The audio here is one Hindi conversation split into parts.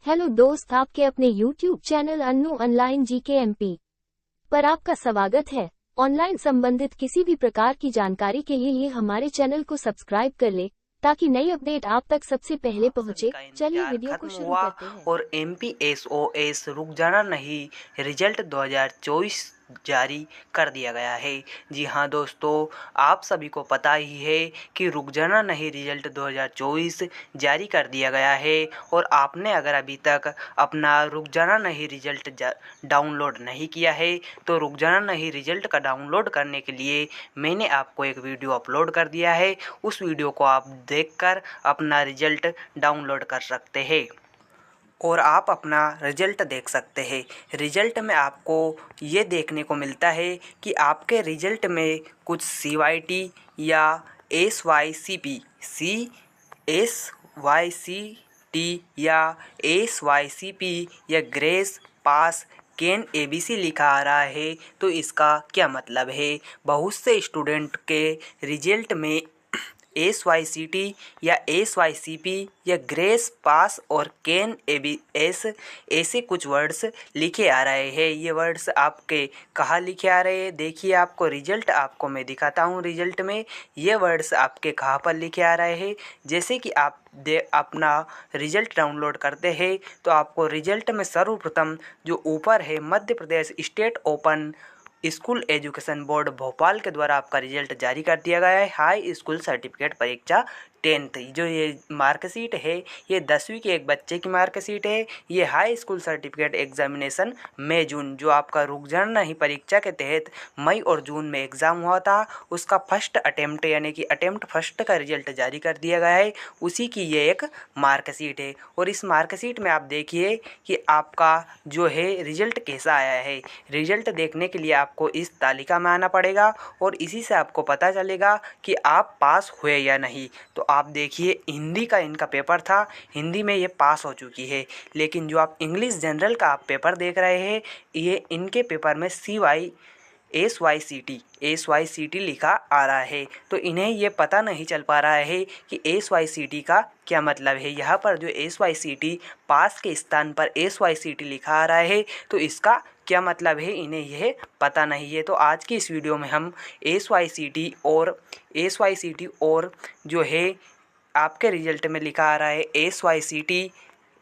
हेलो दोस्त, आपके अपने YouTube channel Annu online GK MP पर आपका स्वागत है। ऑनलाइन संबंधित किसी भी प्रकार की जानकारी के लिए हमारे चैनल को सब्सक्राइब कर ले ताकि नई अपडेट आप तक सबसे पहले पहुंचे। चलिए वीडियो को शुरू करते हैं। और MPSOS रुक जाना नहीं, रिजल्ट 2024 जारी कर दिया गया है। जी हाँ दोस्तों, आप सभी को पता ही है कि रुक जाना नहीं रिजल्ट 2024 जारी कर दिया गया है। और आपने अगर अभी तक अपना रुक जाना नहीं रिजल्ट डाउनलोड नहीं किया है तो रुक जाना नहीं रिजल्ट का डाउनलोड करने के लिए मैंने आपको एक वीडियो अपलोड कर दिया है। उस वीडियो को आप देखकर अपना रिजल्ट डाउनलोड कर सकते हैं और आप अपना रिजल्ट देख सकते हैं। रिजल्ट में आपको ये देखने को मिलता है कि आपके रिजल्ट में कुछ CYT या SYCP या SYCP या ग्रेस पास कैन ABC लिखा आ रहा है। तो इसका क्या मतलब है? बहुत से स्टूडेंट के रिजल्ट में SYCT या SYCP या ग्रेस पास और कैन ABS ऐसे कुछ वर्ड्स लिखे आ रहे हैं। ये वर्ड्स आपके कहाँ लिखे आ रहे हैं? देखिए, आपको रिजल्ट आपको मैं दिखाता हूँ। रिजल्ट में ये वर्ड्स आपके कहाँ पर लिखे आ रहे हैं? जैसे कि आप अपना रिजल्ट डाउनलोड करते हैं तो आपको रिजल्ट में सर्वप्रथम जो ऊपर है Madhya Pradesh state open school education board Bhopal के द्वारा आपका रिजल्ट जारी कर दिया गया है। हाई स्कूल सर्टिफिकेट परीक्षा 10th जो ये मार्कशीट है, ये 10वीं के एक बच्चे की मार्कशीट है। ये हाई स्कूल सर्टिफिकेट एग्जामिनेशन मई जून जो आपका रुक जाना नहीं परीक्षा के तहत मई और जून में एग्ज़ाम हुआ था, उसका फर्स्ट अटेम्प्ट यानी कि अटेम्प्ट फर्स्ट का रिजल्ट जारी कर दिया गया है। उसी की ये एक मार्कशीट है। और इस मार्कशीट में आप देखिए कि आपका जो है रिजल्ट कैसा आया है। रिजल्ट देखने के लिए आपको इस तालिका में आना पड़ेगा और इसी से आपको पता चलेगा कि आप पास हुए या नहीं। तो आप देखिए, हिंदी का इनका पेपर था, हिंदी में ये पास हो चुकी है। लेकिन जो आप इंग्लिश जनरल का आप पेपर देख रहे हैं, ये इनके पेपर में SYCT लिखा आ रहा है। तो इन्हें ये पता नहीं चल पा रहा है कि SYCT का क्या मतलब है। यहाँ पर जो SYCT पास के स्थान पर SYCT लिखा आ रहा है, तो इसका क्या मतलब है इन्हें यह पता नहीं है। तो आज की इस वीडियो में हम SYCT और जो है आपके रिजल्ट में लिखा आ रहा है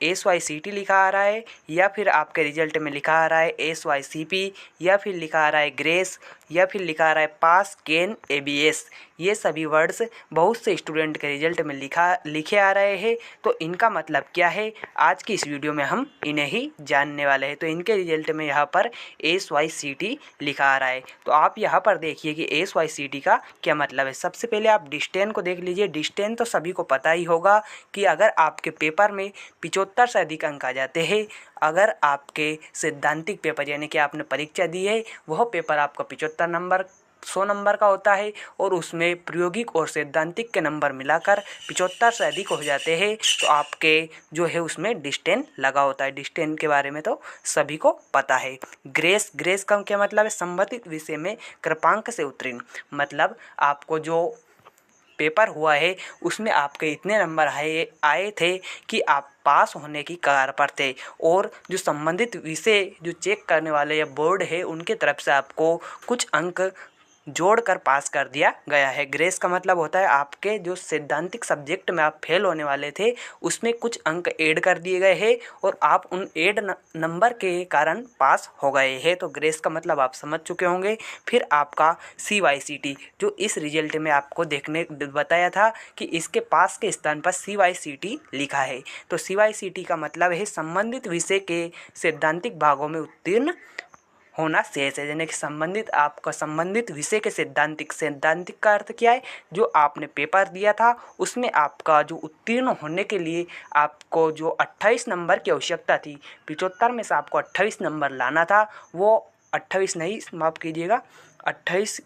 SYCT लिखा आ रहा है, या फिर आपके रिजल्ट में लिखा आ रहा है SYCP, या फिर लिखा आ रहा है ग्रेस, या फिर लिखा आ रहा है पास कैन ABS। ये सभी वर्ड्स बहुत से स्टूडेंट के रिजल्ट में लिखे आ रहे हैं। तो इनका मतलब क्या है, आज की इस वीडियो में हम इन्हें ही जानने वाले हैं। तो इनके रिजल्ट में यहाँ पर SYCT लिखा आ रहा है। तो आप यहाँ पर देखिए कि SYCT का क्या मतलब है। सबसे पहले आप डिस्टेंस को देख लीजिए। डिस्टेंस तो सभी को पता ही होगा कि अगर आपके पेपर में 75 से अधिक अंक आ जाते हैं, अगर आपके सैद्धांतिक पेपर यानी कि आपने परीक्षा दी है वह पेपर आपका 75 नंबर 100 नंबर का होता है और उसमें प्रायोगिक और सैद्धांतिक के नंबर मिलाकर 75 से अधिक हो जाते हैं तो आपके जो है उसमें डिस्टेंस लगा होता है। डिस्टेंस के बारे में तो सभी को पता है। ग्रेस का क्या मतलब है? संबंधित विषय में कृपांक से उत्तीर्ण, मतलब आपको जो पेपर हुआ है उसमें आपके इतने नंबर आए थे कि आप पास होने की कगार पर थे। और जो संबंधित विषय जो चेक करने वाले या बोर्ड है उनके तरफ से आपको कुछ अंक जोड़कर पास कर दिया गया है। ग्रेस का मतलब होता है आपके जो सैद्धांतिक सब्जेक्ट में आप फेल होने वाले थे उसमें कुछ अंक ऐड कर दिए गए हैं और आप उन ऐड नंबर के कारण पास हो गए हैं। तो ग्रेस का मतलब आप समझ चुके होंगे। फिर आपका CYCT जो इस रिजल्ट में आपको देखने बताया था कि इसके पास के स्थान पर CYCT लिखा है। तो CYCT का मतलब है संबंधित विषय के सैद्धांतिक भागों में उत्तीर्ण होना शेष है। यानी कि आपका संबंधित विषय के सैद्धांतिक का अर्थ क्या है? जो आपने पेपर दिया था उसमें आपका जो उत्तीर्ण होने के लिए आपको जो 28 नंबर की आवश्यकता थी, 75 में से आपको 28 नंबर लाना था, वो 28 नहीं, माफ़ कीजिएगा 28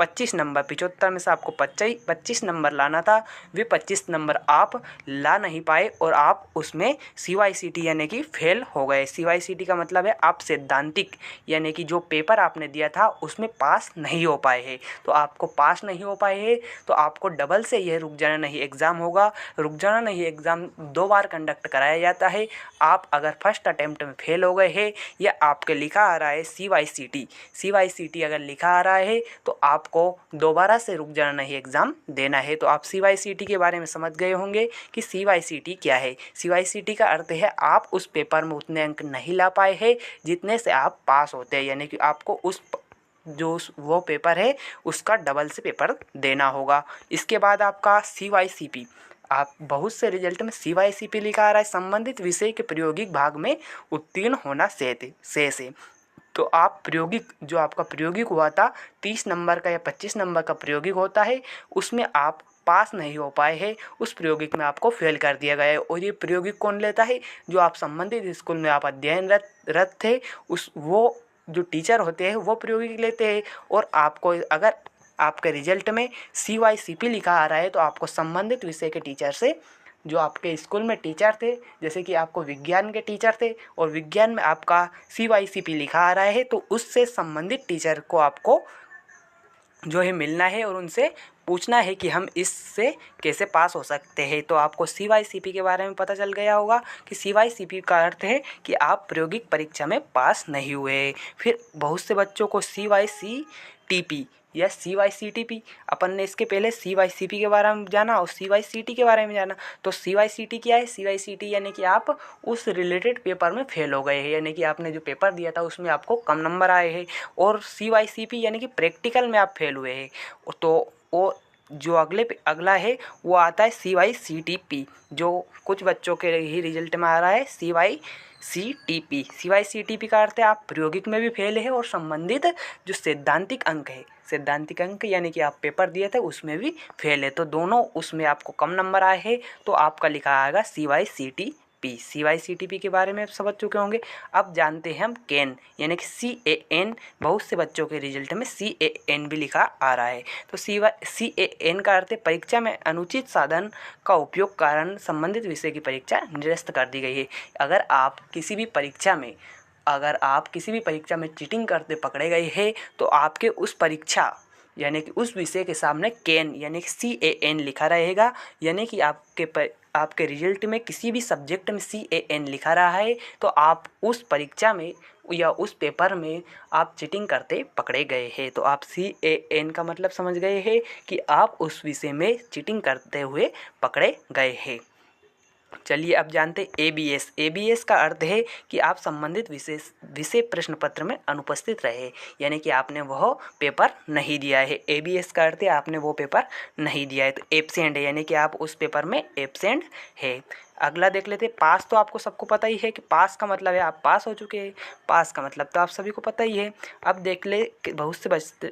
25 नंबर, 75 में से आपको 25 नंबर लाना था, वे 25 नंबर आप ला नहीं पाए और आप उसमें CYCT यानी कि फेल हो गए। CYCT का मतलब है आप सैद्धांतिक यानी कि जो पेपर आपने दिया था उसमें पास नहीं हो पाए हैं। तो आपको पास नहीं हो पाए हैं तो आपको डबल से यह रुक जाना नहीं एग्ज़ाम होगा। रुक जाना नहीं एग्ज़ाम 2 बार कंडक्ट कराया जाता है। आप अगर फर्स्ट अटेम्प्ट में फेल हो गए हैं या आपके लिखा आ रहा है CYCT अगर लिखा आ रहा है तो आपको दोबारा से रुक जाना नहीं एग्ज़ाम देना है। तो आप CYCT के बारे में समझ गए होंगे कि CYCT क्या है। CYCT का अर्थ है आप उस पेपर में उतने अंक नहीं ला पाए हैं जितने से आप पास होते हैं, यानी कि आपको वो पेपर है उसका डबल से पेपर देना होगा। इसके बाद आपका CYCP, आप बहुत से रिजल्ट में CYCP लिखा आ रहा है, संबंधित विषय के प्रायोगिक भाग में उत्तीर्ण होना से। तो आप प्रायोगिक जो आपका प्रायोगिक हुआ था 30 नंबर का या 25 नंबर का प्रायोगिक होता है, उसमें आप पास नहीं हो पाए हैं, उस प्रायोगिक में आपको फेल कर दिया गया है। और ये प्रायोगिक कौन लेता है? जो आप संबंधित स्कूल में आप अध्ययनरत थे वो जो टीचर होते हैं वो प्रायोगिक लेते हैं। और आपको अगर आपके रिजल्ट में CYCP लिखा आ रहा है तो आपको संबंधित विषय के टीचर से, जो आपके स्कूल में टीचर थे, जैसे कि आपको विज्ञान के टीचर थे और विज्ञान में आपका CYCP लिखा आ रहा है तो उससे संबंधित टीचर को आपको जो है मिलना है और उनसे पूछना है कि हम इससे कैसे पास हो सकते हैं। तो आपको CYCP के बारे में पता चल गया होगा कि CYCP का अर्थ है कि आप प्रायोगिक परीक्षा में पास नहीं हुए। फिर बहुत से बच्चों को CYCTP या CYCTP, अपन ने इसके पहले CYCP के बारे में जाना और CYCT के बारे में जाना। तो CYCT क्या है? CYCT यानी कि आप उस रिलेटेड पेपर में फेल हो गए हैं, यानी कि आपने जो पेपर दिया था उसमें आपको कम नंबर आए हैं। और CYCP यानी कि प्रैक्टिकल में आप फेल हुए हैं। तो वो जो अगला है वो आता है CYCTP, जो कुछ बच्चों के ही रिजल्ट में आ रहा है CYCTP। CYCTP का अर्थ है आप प्रायोगिक में भी फेल है और संबंधित जो सैद्धांतिक अंक यानी कि आप पेपर दिए थे उसमें भी फेल है। तो दोनों उसमें आपको कम नंबर आए हैं तो आपका लिखा आएगा CYCTP। CYCTP के बारे में आप समझ चुके होंगे। अब जानते हैं हम कैन यानी कि CAN, बहुत से बच्चों के रिजल्ट में CAN भी लिखा आ रहा है। तो CAN का अर्थ है परीक्षा में अनुचित साधन का उपयोग कारण संबंधित विषय की परीक्षा निरस्त कर दी गई है। अगर आप किसी भी परीक्षा में चीटिंग करते पकड़े गए हैं तो आपके उस परीक्षा यानी कि उस विषय के सामने कैन यानी कि CAN लिखा रहेगा। यानी कि आपके रिजल्ट में किसी भी सब्जेक्ट में CAN लिखा रहा है तो आप उस परीक्षा में या उस पेपर में आप चीटिंग करते पकड़े गए हैं। तो आप CAN का मतलब समझ गए हैं कि आप उस विषय में चीटिंग करते हुए पकड़े गए हैं। चलिए अब जानते ABS। ABS का अर्थ है कि आप संबंधित विषय प्रश्न पत्र में अनुपस्थित रहे, यानी कि आपने वह पेपर नहीं दिया है। ABS का अर्थ है आपने वो पेपर नहीं दिया है। तो एब्सेंट है यानी कि आप उस पेपर में एब्सेंट है। अगला देख लेते हैं पास। तो आपको सबको पता ही है कि पास का मतलब है आप पास हो चुके हैं। पास का मतलब तो आप सभी को पता ही है। अब देख ले कि बहुत से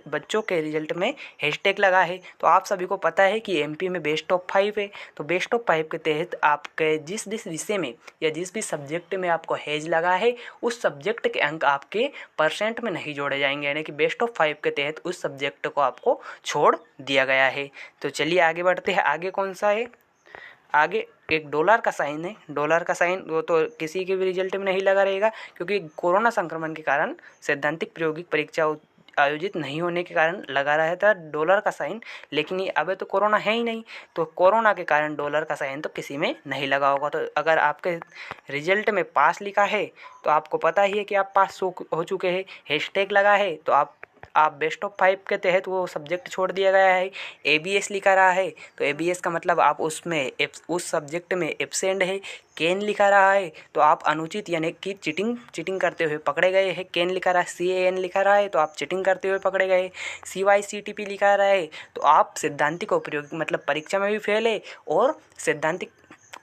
बच्चों के रिजल्ट में हैशटैग लगा है। तो आप सभी को पता है कि MP में बेस्ट ऑफ 5 है। तो बेस्ट ऑफ 5 के तहत आपके जिस विषय में या जिस भी सब्जेक्ट में आपको हैज लगा है उस सब्जेक्ट के अंक आपके परसेंट में नहीं जोड़े जाएंगे, यानी कि बेस्ट ऑफ 5 के तहत उस सब्जेक्ट को आपको छोड़ दिया गया है। तो चलिए आगे बढ़ते हैं। आगे कौन सा है? आगे एक डॉलर का साइन है। डॉलर का साइन वो तो किसी के भी रिजल्ट में नहीं लगा रहेगा क्योंकि कोरोना संक्रमण के कारण सैद्धांतिक प्रायोगिक परीक्षा आयोजित नहीं होने के कारण लगा रहा था डॉलर का साइन। लेकिन ये अब तो कोरोना है ही नहीं, तो कोरोना के कारण डॉलर का साइन तो किसी में नहीं लगा होगा। तो अगर आपके रिजल्ट में पास लिखा है तो आपको पता ही है कि आप पास हो चुके हैं। हैशटैग लगा है तो आप बेस्ट ऑफ 5 के तहत वो सब्जेक्ट छोड़ दिया गया है। ABS लिखा रहा है तो ABS का मतलब आप उसमें उस सब्जेक्ट में एब्सेंट है। कैन लिखा रहा है तो आप अनुचित यानी कि चीटिंग करते हुए पकड़े गए हैं। कैन लिखा रहा है, CAN लिखा रहा है तो आप चीटिंग करते हुए पकड़े गए। CYCTP लिखा रहा है तो आप सैद्धांतिक और प्रायोगिक मतलब परीक्षा में भी फेल है और सैद्धांतिक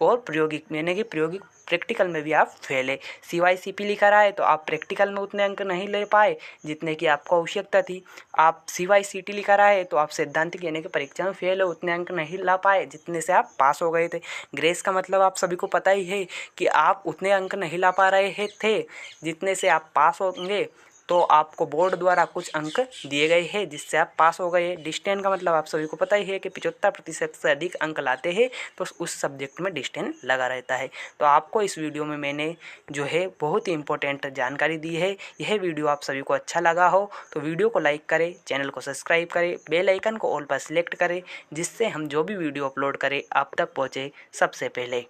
और प्रायोगिक यानी कि प्रायोगिक प्रैक्टिकल में भी आप फेल है। CYCP लिखा रहा है तो आप प्रैक्टिकल में उतने अंक नहीं ले पाए जितने की आपको आवश्यकता थी। आप CYCT लिखा रहा है तो आप सैद्धांतिक यानी कि परीक्षा में फेल है, उतने अंक नहीं ला पाए जितने से आप पास हो गए थे। ग्रेस का मतलब आप सभी को पता ही है कि आप उतने अंक नहीं ला पा रहे थे जितने से आप पास होंगे। तो आपको बोर्ड द्वारा कुछ अंक दिए गए हैं जिससे आप पास हो गए। डिस्टेंस का मतलब आप सभी को पता ही है कि 75% से अधिक अंक लाते हैं तो उस सब्जेक्ट में डिस्टेंस लगा रहता है। तो आपको इस वीडियो में मैंने जो है बहुत ही इंपॉर्टेंट जानकारी दी है। यह वीडियो आप सभी को अच्छा लगा हो तो वीडियो को लाइक करें, चैनल को सब्सक्राइब करें, बेल आइकन को ऑल पर सिलेक्ट करें जिससे हम जो भी वीडियो अपलोड करें आप तक पहुँचे सबसे पहले।